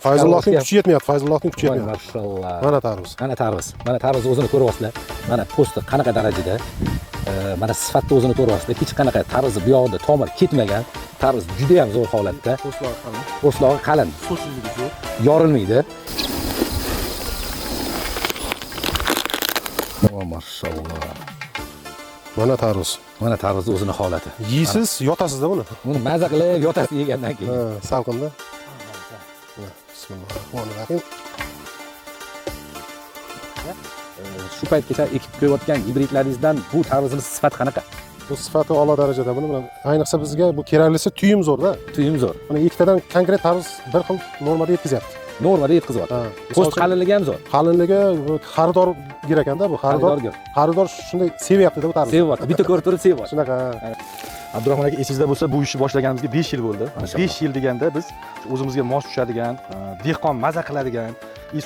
Fayzullohning kuchi yetmayapti, Fayzullohning kuchi yetmayapti. Mashallah. Mana tarvuz. Mana tarvuz o'zini ko'ryapsizlar. Mana po'sti qanaqa darajada. Mana sifatni o'zini ko'ryapsizlar. Hech qanaqa tarvuz bu yoqda tomir ketmagan. Tarvuz juda ham zo'r holatda. Po'stlog'i qalin. Suvsizligi zo'r. Yorilmaydi. Mashallah. Mana tarvuz. Mana tarvuz o'zini holati. Yeysiz, yotasizda buni. Buni maza qilib yotasiz yegandan keyin. Ha, salqinda. Bismillahirrohmanirrohim. Shu paytgacha ekib qo'yayotgan gibridlaringizdan bu tarvuzimiz sifati qanaqa? Bu sifati a'lo darajada. Buni bilan ayniqsa bizga bu keraklisi tuyum zo'rda. Tuyum zo'r. Mana ikkitadan konkret tarvuz bir xil normada yetkazyapti. Normada yetkazyapti. Po'st qalinligi ham zo'r. Qalinligi xaridor kerak ekanda bu xaridor shunday sevyapti-da bu tarvuzni. Sevyapti. Bitta ko'rib turib sevyapti. Shunaqa. Abdurahmon aka esingizda bo'lsa, bu ishni boshlaganimizga 5 yil bo'ldi. 5 yil deganda biz o'zimizga mos tushadigan, dehqon maza qiladigan,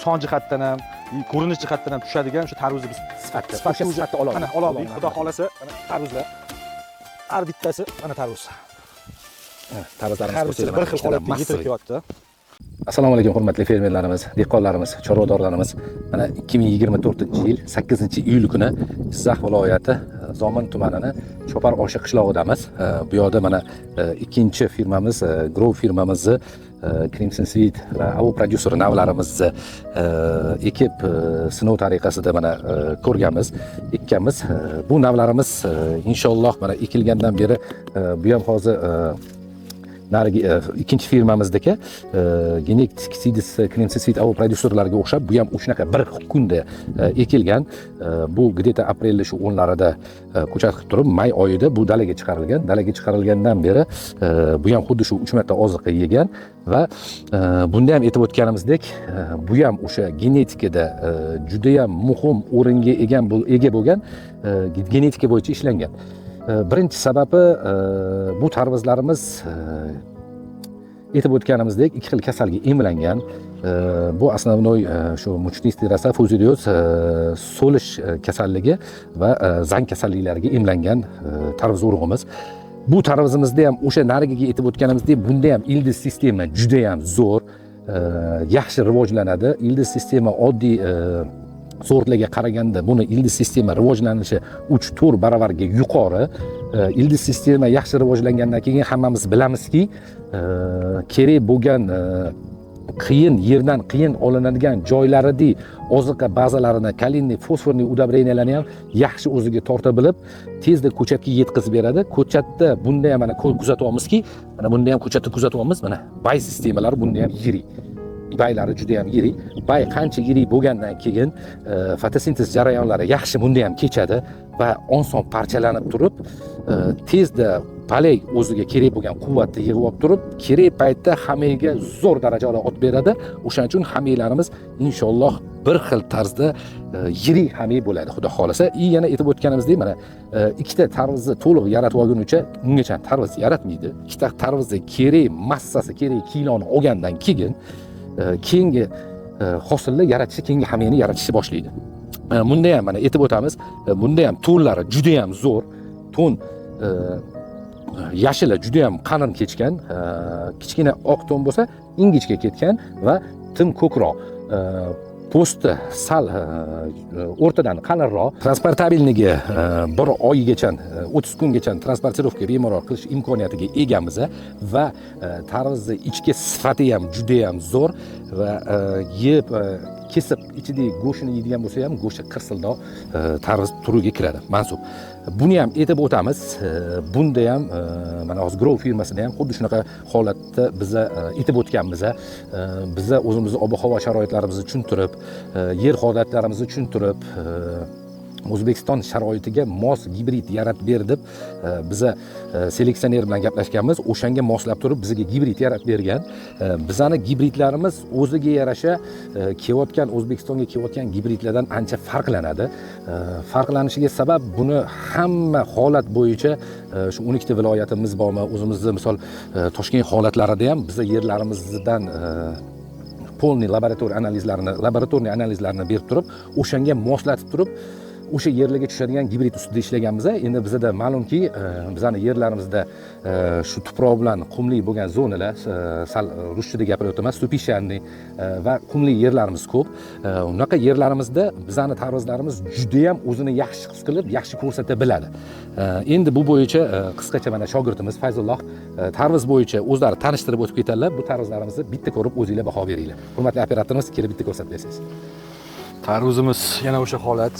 son jihatdan ham, ko'rinish jihatdan ham tushadigan o'sha tarvuzni biz sifatda olamiz. Mana olamiz. Xudo xolasa, mana tarvuzlar. Har bittasi mana tarvuz. Tarvuzlarimiz bir xil holatda yetib kelyapti. Assalomu alaykum hurmatli fermerlarimiz, dehqonlarimiz, chorvadorlarimiz. Mana 2024-yil 8-iyul kuni Jizzax viloyati Zomin tumanining Chopar Oshi qishlog'idamiz. Bu yerda mana ikkinchi firmamiz, Grow firmamizni Crimson Seed va Avo Producer navlarimizni ekib sinov tariqasida mana ko'rganmiz, ekkanmiz. Bu navlarimiz inshaalloh mana ekilgandan beri bu ham hozir narigi ikkinchi firmamizdagi Genetic Seeds Crimson Seed Avo Producerlarga o'xshab bu ham shunaqa bir kunda ekilgan. Bu где-то aprelda shu 10larida ko'chat qilib turib, may oyida bu dalaga chiqarilgan. Dalaga chiqarilgandan beri bu ham xuddi shu 3 marta oziqa yegan va bunda ham aytib o'tganimizdek, bu ham o'sha genetikada juda ham muhim o'ringa ega bo'lgan genetika bo'yicha ishlangan. Birinchi sababi bu tarvuzlarimiz aytib o'tganimizdek ikki xil kasalga emlangan. Bu основной shu мучнистый роса фузариоз so'lish kasalligi va zang kasalliklariga emlangan tarvuz urug'imiz. Bu tarvuzimizda ham o'sha narigiga aytib o'tganimizdek, bunda ham ildiz sistema juda ham zo'r, yaxshi rivojlanadi. Ildiz sistema oddiy sortlarga qaraganda buni ildiz sistema rivojlanishi 3-4 baravarga yuqori. Ildiz sistema yaxshi rivojlangandan keyin hammamiz bilamizki, kerak bo'lgan qiyin yerdan qiyin olinadigan joylarida oziqa bazalarini, kalinniy, fosforniy udobreniyalarini ham yaxshi o'ziga torta bilib, tezda ko'chatga yetkazib beradi. Ko'chatda bunda ham mana kuzatyapmizki, mana bunda ham ko'chatni kuzatyapmiz. Mana bay sistemalari bunda ham yirik. Baylari juda ham yirik. Bay qancha yirik bo'lgandan keyin fotosintez jarayonlari yaxshi bunda ham kechadi va oson parchalanib turib, tezda palay o'ziga kerak bo'lgan quvvatni yig'ib olib turib, kerak paytda hamayga zo'r darajada ot beradi. O'shaning uchun hamaylarimiz inshaalloh bir xil tarzda yirik hamay bo'ladi, xudo xolasa. Yana aytib o'tganimizdek, mana ikkita tarvuzni to'liq yaratib olguncha ungacha tarvuz yaratmaydi. Ikkita tarvuzni kerak massasi, kerak kiloni olgandan keyin keyingi hosilni yaratishi, keyingi hamayni yaratishni boshlaydi. Bunda ham mana aytib o'tamiz, bunda ham to'nlari juda ham zo'r. To'n yashili juda ham qalin kechgan, kichkina oq to'n bo'lsa ingichka ketgan va tim ko'kroq. Po'sti sal o'rtadan qalinroq, transportabilnigi 1 oygacha 30 kungacha transportirovka bemalol qilish imkoniyatiga egamiz va tarvuzni ichki sifati ham juda ham zo'r va yeb kesib ichidagi go'shtini yeydigan bo'lsa ham go'shti qirsildoq tarvuz turiga kiradi, mansub. Buni ham aytib o'tamiz. Bunda ham mana hozir Grow firmasida ham xuddi shunaqa holatda biza aytib o'tganmiz. Biza o'zimizni ob-havo sharoitlarimizni tushuntirib, yer holatlarimizni tushuntirib, O'zbekiston sharoitiga mos gibrid yaratib ber deb biza seleksioner bilan gaplashganmiz. O'shanga moslab turib bizga gibrid yaratib bergan. Bizani gibridlarimiz o'ziga yarasha kelayotgan O'zbekistonga kelayotgan gibridlardan ancha farqlanadi. Farqlanishiga sabab buni hamma holat bo'yicha shu 12 ta viloyatimiz bormi, o'zimizda misol Toshkent holatlarida ham biza yerlarimizdan polniy laboratoriya analizlarini berib turib, o'shanga moslatib turib, o'sha yerlarga tushadigan gibrid ustida ishlaganmiz. Endi bizda ma'lumki, bizning yerlarimizda shu tuproq bilan qumli bo'lgan zonalar, sal ruschada gapiryapman, stupishanniy va qumli yerlarimiz ko'p. Unaqa yerlarimizda bizning tarvuzlarimiz juda ham o'zini yaxshi his qilib, yaxshi ko'rsata biladi. Endi bu bo'yicha qisqacha mana shogirdimiz Fayzulloh tarvuz bo'yicha o'zlari tanishtirib o'tib ketadilar. Bu tarvuzlarimizni bitta ko'rib o'zingizlar baho beringlar. Hurmatli operatorimiz, kelib bitta ko'rsatib bersangiz. Tarvuzimiz yana o'sha holat,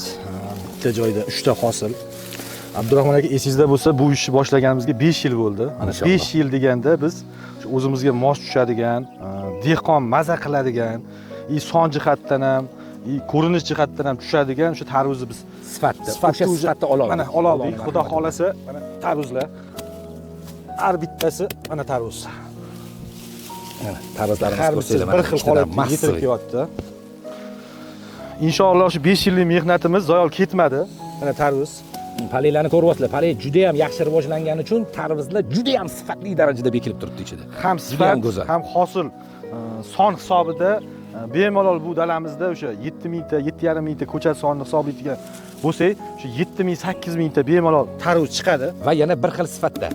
bitta joyda 3 ta hosil. Abdurahmon aka, esingizda bo'lsa, bu ishni boshlaganimizga 5 yil bo'ldi. Mana 5 yil deganda biz o'zimizga mos tushadigan, dehqon maza qiladigan, son jihatdan ham, ko'rinish jihatdan ham tushadigan o'sha tarvuzni biz sifatda olamiz. Mana oldik. Xudo xolasa, mana tarvuzlar. Har bittasi mana tarvuz. Mana tarvuzlarimiz ko'rsanglar, bir xil holatga yetirib kelyapti. Inshaalloh shu 5 yillik mehnatimiz zoyol ketmadi. Mana tarvuz. Paleylarni ko'ryapsizlar. Paley juda ham yaxshi rivojlangani uchun tarvuzlar juda ham sifatli darajada bekilib turibdi ichida. Ham sifat, ham hosil son hisobida bemalol bu dalamizda o'sha 7000 ta, 7,5 ming ta ko'cha sonini hisoblaydigan bo'lsak, shu 7000, 8000 ta bemalol tarvuz chiqadi va yana bir xil sifatda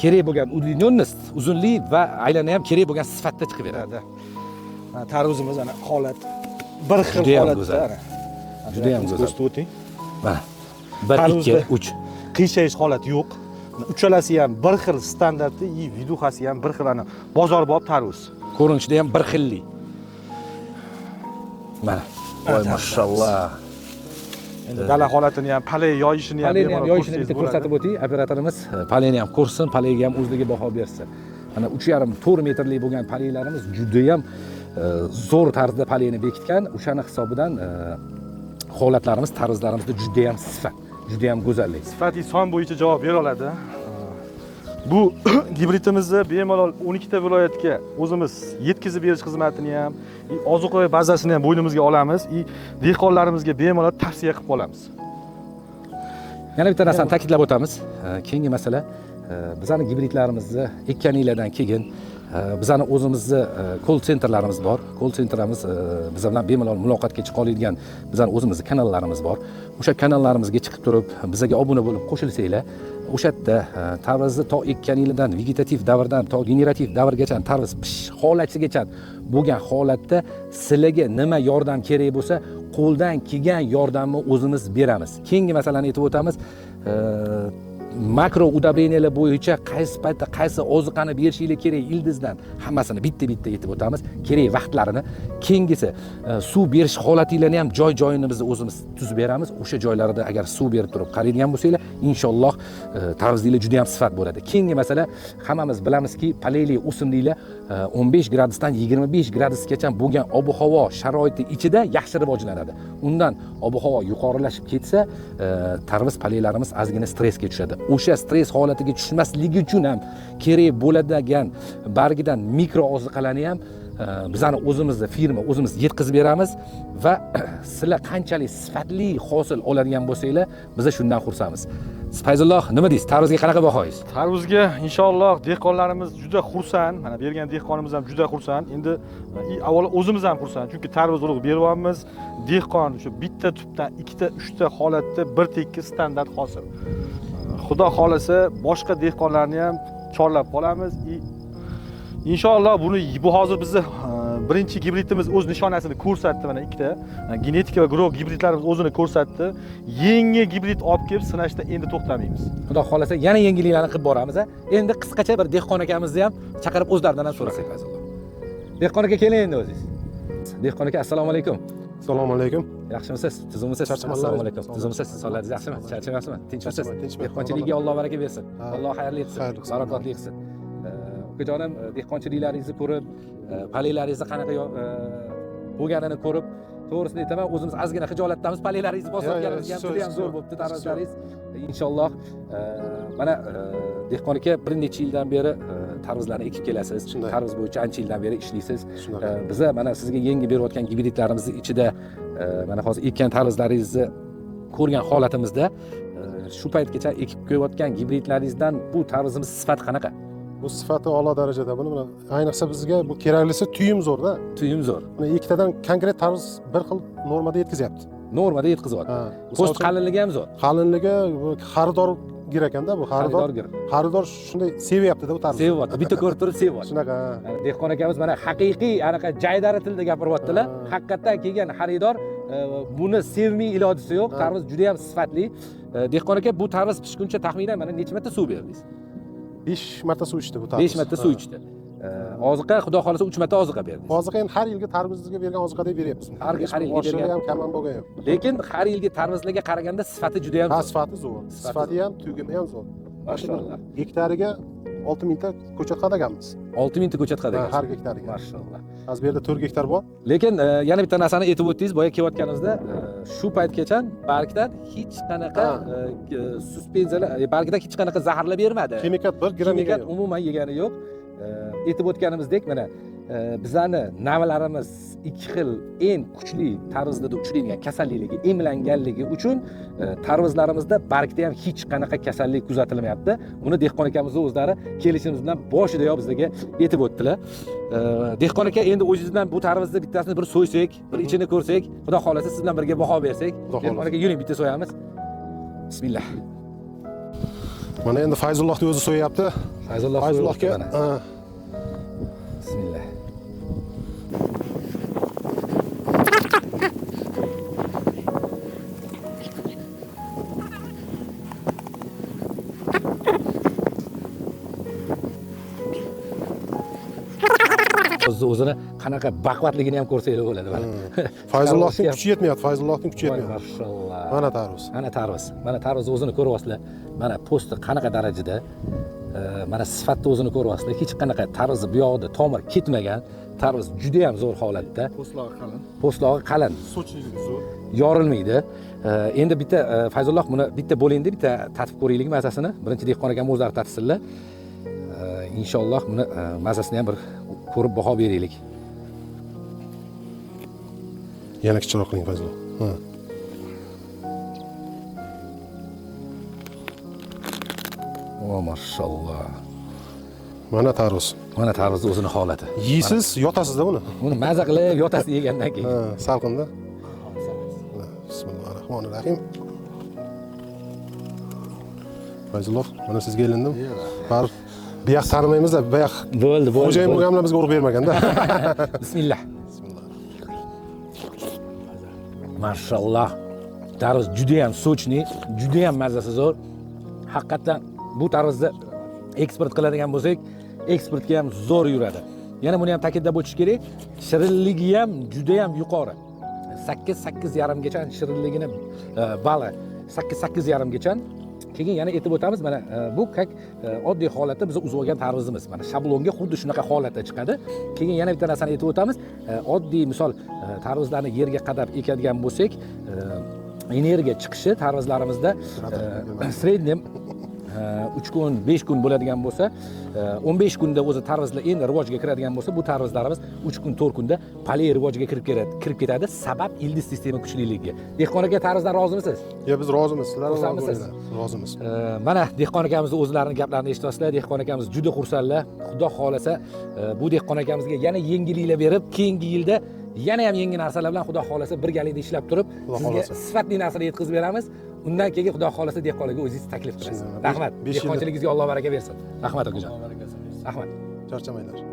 kerak bo'lgan uдлинённость, uzunlik va aylana ham kerak bo'lgan sifatda chiqib beradi. Tarvuzimiz ana holat bir xil holatda. Juda ham go'zal. Ko'rsatib mana 1 2 3 qiyshayish holati yo'q. Uchalasi ham bir xil standartda, viduhasi ham bir xil, ana bozorbob tarvuz. Ko'rinishida ham bir xillik. Mana. Voy mashallah. Endi dala holatini ham, paley yoyishini ham bitta ko'rsatib o'ting. Operatorimiz paleyni ham ko'rsin, paleyga ham o'zligi baho bersin. Mana 3,5-4 metrlik bo'lgan paleylarimiz juda ham zo'r tarzda paleyni bekitgan. O'shani hisobidan holatlarimiz, tarvuzlarimizda juda ham sifat, juda ham go'zallik. Sifatiy son bo'yicha javob bera oladi. Bu gibridimizni bemalol 12 ta viloyatga o'zimiz yetkazib berish xizmatini ham, ozuqaviy bazasini ham bo'ynimizga olamiz, dehqonlarimizga bemalol tavsiya qilib qolamiz. Yana bitta narsani ta'kidlab o'tamiz. Keyingi masala, bizning gibridlarimizni ekkaninglardan keyin bizning o'zimizni call centerlarimiz bor. Call centerimiz biz bilan bemalol muloqotga chiqa oladigan bizning o'zimizni kanallarimiz bor. O'sha kanallarimizga chiqib turib, bizga obuna bo'lib qo'shilsanglar, o'sha yerda tarvuzni to ekkaninglardan vegetativ davrdan to generativ davrgacha tarvuz pishish holatigacha bo'lgan holatda sizlarga nima yordam kerak bo'lsa, qo'ldan kelgan yordamni o'zimiz beramiz. Keyingi masalani aytib o'tamiz. Makro udobreniylar bo'yicha qaysi paytda qaysi oziqani berishingiz kerak ildizdan hammasini bitta aytib o'tamiz. Kerak vaqtlarini. Keyingisi suv berish holatinglarni ham joy-joyini biz o'zimiz tuzib beramiz. O'sha joylarida agar suv berib turib qaraydigan bo'lsanglar, inshaalloh tarvuzinglar juda ham sifat bo'ladi. Keyingi masala, hammamiz bilamizki, paleyli o'simliklar 15 gradusdan 25 gradusgacha bo'lgan ob-havo sharoiti ichida yaxshi rivojlanadi. Undan ob-havo yuqorilashib ketsa, tarvuz paleylarimiz ozgina stressga tushadi. O'sha stress holatiga tushmasligi uchun ham kerak bo'ladigan bargidan mikro oziqalarni ham bizning o'zimizning firma o'zimiz yetkazib beramiz va sizlar qanchalik sifatli hosil oladigan bo'lsanglar, biz shundan xursandmiz. Fayzulloh, nima deysiz? Tarvuzga qanaqa bahoysiz? Tarvuzga inshaalloh dehqonlarimiz juda xursand. Mana bergan dehqonimiz ham juda xursand. Endi avvalo o'zimiz ham xursand, chunki tarvuz urug' beryapmiz. Dehqon shu bitta tubdan 2 ta, 3 ta holatda bir tekis standart hosil. Xudo xolasa boshqa dehqonlarni ham chorlab qolamiz. Inshaalloh bu hozir bizni birinchi gibridimiz o'z nishonasini ko'rsatdi. Mana ikkita genetika va grow gibridlarimiz o'zini ko'rsatdi. Yangi gibrid olib kelib sinashda endi to'xtamaymiz. Xudo xolasa yana yangiliklarni qilib boramiz. Endi qisqacha bir dehqon akamizni ham chaqirib o'zlaridan ham so'rasak Fayzulloh. Dehqon aka, keling endi o'zingiz. Dehqon aka, assalomu alaykum. Assalomu alaykum. Yaxshimisiz? Tuzimisiz? Assalomu alaykum. Tuzimisiz? Sog'ligingiz yaxshimi? Charchamasizmi? Tinchmisiz? Dehqonchilikka Alloh baraka bersin. Alloh xayrli etsin. Barakotli qilsin. Ukajonim, dehqonchiliklaringizni ko'rib, paleylaringizni qanaqa bo'lganini ko'rib, to'g'risini aytaman, o'zimiz ozgina xijolatdamiz. Paleylaringizni bosayotganimizga ham juda ham zo'r bo'libdi tarvuzlaringiz. Inshaalloh mana dehqon aka bir necha yildan beri tarvuzlarni ekib kelasiz. Tarvuz bo'yicha ancha yildan beri ishlaysiz. Biza mana sizga yangi berayotgan gibridlarimizni ichida mana hozir ekkan tarvuzlaringizni ko'rgan holatimizda shu paytgacha ekib qo'yayotgan gibridlaringizdan bu tarvuzimiz sifati qanaqa? Bu sifati a'lo darajada. Buni ayniqsa bizga bu keraklisi tuyum zo'rda. Tuyum zo'r. Mana ikkitadan konkret tarvuz bir xil normada yetkazyapti. normada yetkazyapti. Ha, Po'st qalinligi ham zo'r. qalinligi xaridor ekan-da bu Xaridorgir. Xaridor shunday sevyapti-da bu tarvuz. Sevyapti. Bitta ko'rib turib sevyapti. Shunaqa. Dehqon akamiz mana haqiqiy anaqa jaydari tilda gapiryaptilar. Haqiqatdan kelgan xaridor buni sevmay ilojisi yo'q. Tarvuz juda ham sifatli. Dehqon aka, bu tarvuz pishguncha taxminan mana necha marta suv berdingiz? 5 marta suv ichdi bu tarvuz. 5 marta suv ichdi. Oziqa xudo xolasa 3 marta oziqa berdingiz. Hozir endi har yilgi tarvuzga bergan oziqadek beryapmiz. Har yilgi bergan ham kam ham bo'lgan yo'q. Lekin har yilgi tarvuzlarga qaraganda sifati juda ham Ha, zo'r. sifati zo'r. Sifati ham, tugimi ham zo'r. Mashallah. Hektariga 6000 ta ko'chat qadaganmiz. 6000 ta ko'chat qadagan. Har hektariga. Mashallah. Hozir bu yerda 4 gektar bor. Lekin yana bitta narsani aytib o'tdingiz, boya kelayotganimizda shu paytgacha bargdan hech qanaqa suspenziyalar, bargdan hech qanaqa zaharlab bermadi. Kimikat 1 gram Kimikat umuman yegani yo'q. Aytib o'tganimizdek, mana bizlarni navalarimiz ikki xil eng kuchli tarvuzlarda uchraydigan kasallikligi emlanganligi uchun tarvuzlarimizda bargda ham hech qanaqa kasallik kuzatilmayapti. Buni dehqon akamiz o'zlari kelishimiz bilan boshidayoq bizlarga aytib o'tdilar. Dehqon aka, endi o'zingizdan bu tarvuzni bittasini bir so'ysak, bir ichini ko'rsak, xudo xolasa siz bilan birga baho bersak. Dehqon aka, yuring bitta so'yamiz. Bismillah. Mana endi Fayzullohning o'zi so'yapti. Fayzullohga Bismillah. O'zini qanaqa baquvvatligini ham ko'rsanglar bo'ladi mana. Fayzullohning kuchi yetmayapti, Fayzullohning kuchi yetmayapti. Mashallah. Mana tarvuz. Mana tarvuz. Mana tarvuz o'zini ko'ryapsizlar. Mana po'sti qanaqa darajada, mana sifatni o'zini ko'ryapsizlar. Hech qanaqa tarvuzni bu yoqda tomir ketmagan. Tarvuz juda ham zo'r holatda. Po'stlog'i qalin. Po'stlog'i qalin. So'chligi zo'r. Yorilmaydi. Endi bitta Fayzulloh buni bitta bo'lindi, bitta tatib ko'raylik mazasini. Birinchi dehqon akam o'zlari tatsinlar. Inshaalloh buni mazasini ham bir ko'rib baho beraylik. Yana kichikroq qiling Fayzulloh. Ha. O mashallah. Mana tarvuz. Mana tarvuz o'zini holati. Yeysiz, yotasizda buni. Buni maza qilib yotasiz yegandan keyin. Ha, salqinda. Bismillahirrohmanirrohim. Fayzulloh, mana sizga elindim. Bar buyoq tanimaymiz-da, buyoq. Bo'ldi. Xo'jayin bo'lganlar bizga urib bermagan-da. Bismillah. Mashallah. Tarvuz juda ham sochni, juda ham mazasi zo'r. Haqiqatan bu tarvuzni eksport qiladigan bo'lsak, eksportga ham zo'r yuradi. Yana buni ham ta'kidlab o'tish kerak, shirinligi ham juda ham yuqori. 8-8,5 gacha shirinligini bali 8-8,5 gacha. Keyin yana aytib o'tamiz, mana bu kak oddiy holatda biz uzib olgan tarvuzimiz. Mana shablonga xuddi shunaqa holatda chiqadi. Keyin yana bitta narsani aytib o'tamiz. Oddiy misol tarvuzlarni yerga qadab ekadigan bo'lsak, energiya chiqishi tarvuzlarimizda sredniy 3 kun, 5 kun bo'ladigan bo'lsa, 15 kunda o'zi tarvuzlar endi rivojga kiradigan bo'lsa, bu tarvuzlarimiz 3 kun, 4 kunda paley rivojga kirib ketadi. Sabab ildiz sistema kuchliligiga. Dehqon aka, tarvuzdan rozimisiz? Yo, biz rozimiz. Sizlar rozimisiz? Rozimiz. Mana dehqon akamizni o'zlarining gaplarini eshityapsizlar. Dehqon akamiz juda xursandlar. Xudo xolasa bu dehqon akamizga yana yengilliklar berib, keyingi yilda yana ham yangi narsalar bilan xudo xolasa birgalikda ishlab turib, sizga sifatli narsalar yetkazib beramiz. Undan keyin xudo xolasa dehqonlarga o'zingiz taklif qilasiz. Rahmat. Dehqonchiligingizga Alloh baraka bersin. Rahmat akajon. Rahmat. Charchamanglar.